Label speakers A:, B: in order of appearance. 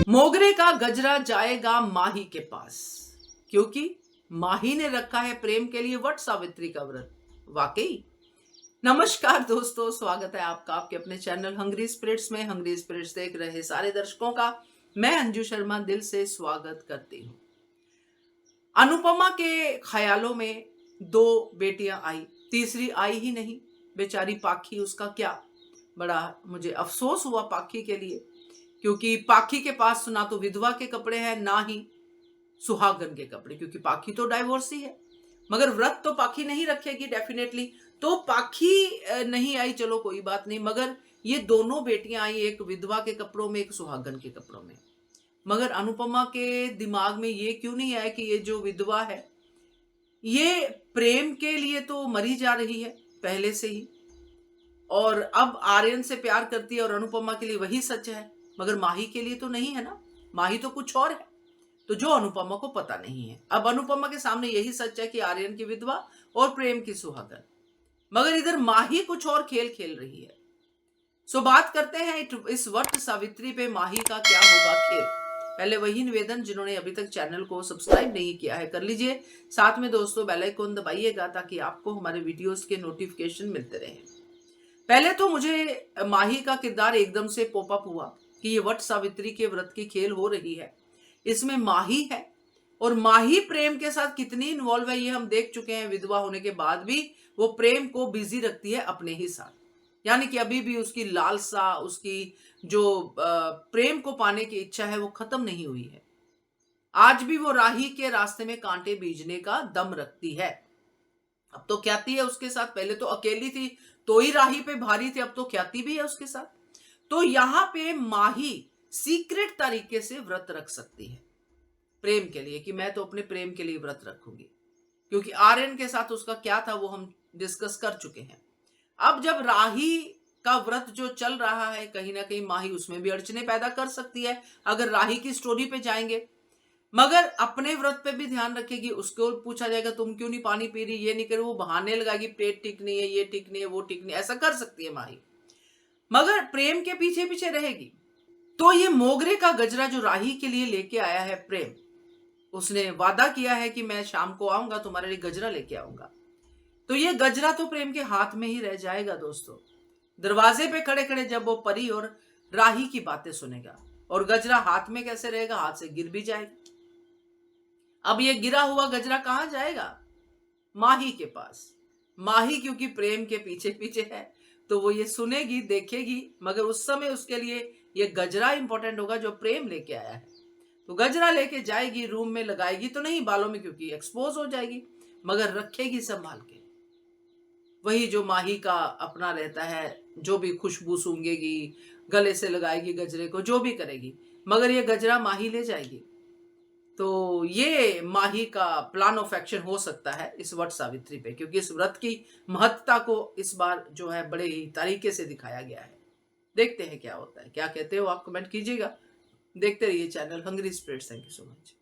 A: मोगरे का गजरा जाएगा माही के पास, क्योंकि माही ने रखा है प्रेम के लिए वट सावित्री का व्रत। वाकई। नमस्कार दोस्तों, स्वागत है आपका आपके अपने चैनल हंग्री स्पिरिट्स में। हंग्री स्पिरिट्स देख रहे सारे दर्शकों का मैं अंजू शर्मा दिल से स्वागत करती हूँ। अनुपमा के ख्यालों में दो बेटियां आई, तीसरी आई ही नहीं। बेचारी पाखी, उसका क्या। बड़ा मुझे अफसोस हुआ पाखी के लिए, क्योंकि पाखी के पास ना तो विधवा के कपड़े हैं ना ही सुहागन के कपड़े, क्योंकि पाखी तो डाइवोर्सी है। मगर व्रत तो पाखी नहीं रखेगी डेफिनेटली। तो पाखी नहीं आई, चलो कोई बात नहीं। मगर ये दोनों बेटियां आई, एक विधवा के कपड़ों में, एक सुहागन के कपड़ों में। मगर अनुपमा के दिमाग में ये क्यों नहीं आया कि ये जो विधवा है ये प्रेम के लिए तो मरी जा रही है पहले से ही, और अब आर्यन से प्यार करती है और अनुपमा के लिए वही सच है, मगर माही के लिए तो नहीं है ना। माही तो कुछ और है, तो जो अनुपमा को पता नहीं है। अब अनुपमा के सामने यही सच है कि आर्यन की विधवा और प्रेम की सुहागन, मगर इधर माही कुछ और खेल खेल रही है। सो बात करते हैं इस वट सावित्री पे माही का क्या होगा खेल। पहले वही निवेदन, जिन्होंने अभी तक चैनल को सब्सक्राइब नहीं किया है कर लीजिए। साथ में दोस्तों बेल आइकन दबाइएगा ताकि आपको हमारे वीडियोस के नोटिफिकेशन मिलते रहे। पहले तो मुझे माही का किरदार एकदम से पॉपअप हुआ कि ये वट सावित्री के व्रत की खेल हो रही है, इसमें माही है। और माही प्रेम के साथ कितनी इन्वॉल्व है ये हम देख चुके हैं। विधवा होने के बाद भी वो प्रेम को बिजी रखती है अपने ही साथ, यानी कि अभी भी उसकी लालसा, उसकी जो प्रेम को पाने की इच्छा है वो खत्म नहीं हुई है। आज भी वो राही के रास्ते में कांटे बीजने का दम रखती है। अब तो ख्याति है उसके साथ, पहले तो अकेली थी तो ही राही पे भारी थी, अब तो ख्याति भी है उसके साथ। तो यहां पे माही सीक्रेट तरीके से व्रत रख सकती है प्रेम के लिए, कि मैं तो अपने प्रेम के लिए व्रत रखूंगी, क्योंकि आर्यन के साथ उसका क्या था वो हम डिस्कस कर चुके हैं। अब जब राही का व्रत जो चल रहा है, कहीं ना कहीं माही उसमें भी अड़चने पैदा कर सकती है अगर राही की स्टोरी पे जाएंगे। मगर अपने व्रत पे भी ध्यान रखेगी। उसको पूछा जाएगा तुम क्यों नहीं पानी पी रही, ये नहीं कर, वो बहाने लगाएगी, पेट ठीक नहीं है, ये ठीक नहीं है, वो ठीक नहीं, ऐसा कर सकती है माही। मगर प्रेम के पीछे पीछे रहेगी। तो ये मोगरे का गजरा जो राही के लिए लेके आया है प्रेम, उसने वादा किया है कि मैं शाम को आऊंगा तुम्हारे लिए गजरा लेके आऊंगा। तो ये गजरा तो प्रेम के हाथ में ही रह जाएगा दोस्तों। दरवाजे पे खड़े खड़े जब वो परी और राही की बातें सुनेगा, और गजरा हाथ में कैसे रहेगा, हाथ से गिर भी जाएगा। अब ये गिरा हुआ गजरा कहां जाएगा? माही के पास। माही क्योंकि प्रेम के पीछे पीछे है तो वो ये सुनेगी, देखेगी, मगर उस समय उसके लिए ये गजरा इंपॉर्टेंट होगा जो प्रेम लेके आया है। तो गजरा लेके जाएगी, रूम में लगाएगी तो नहीं बालों में, क्योंकि एक्सपोज हो जाएगी, मगर रखेगी संभाल के। वही जो माही का अपना रहता है, जो भी खुशबू सूंघेगी, गले से लगाएगी गजरे को, जो भी करेगी, मगर ये गजरा माही ले जाएगी। तो ये माही का प्लान ऑफ एक्शन हो सकता है इस वट सावित्री पे, क्योंकि इस व्रत की महत्ता को इस बार जो है बड़े ही तरीके से दिखाया गया है। देखते हैं क्या होता है। क्या कहते हो आप कमेंट कीजिएगा। देखते रहिए channel hungry spirits. Thank you so much.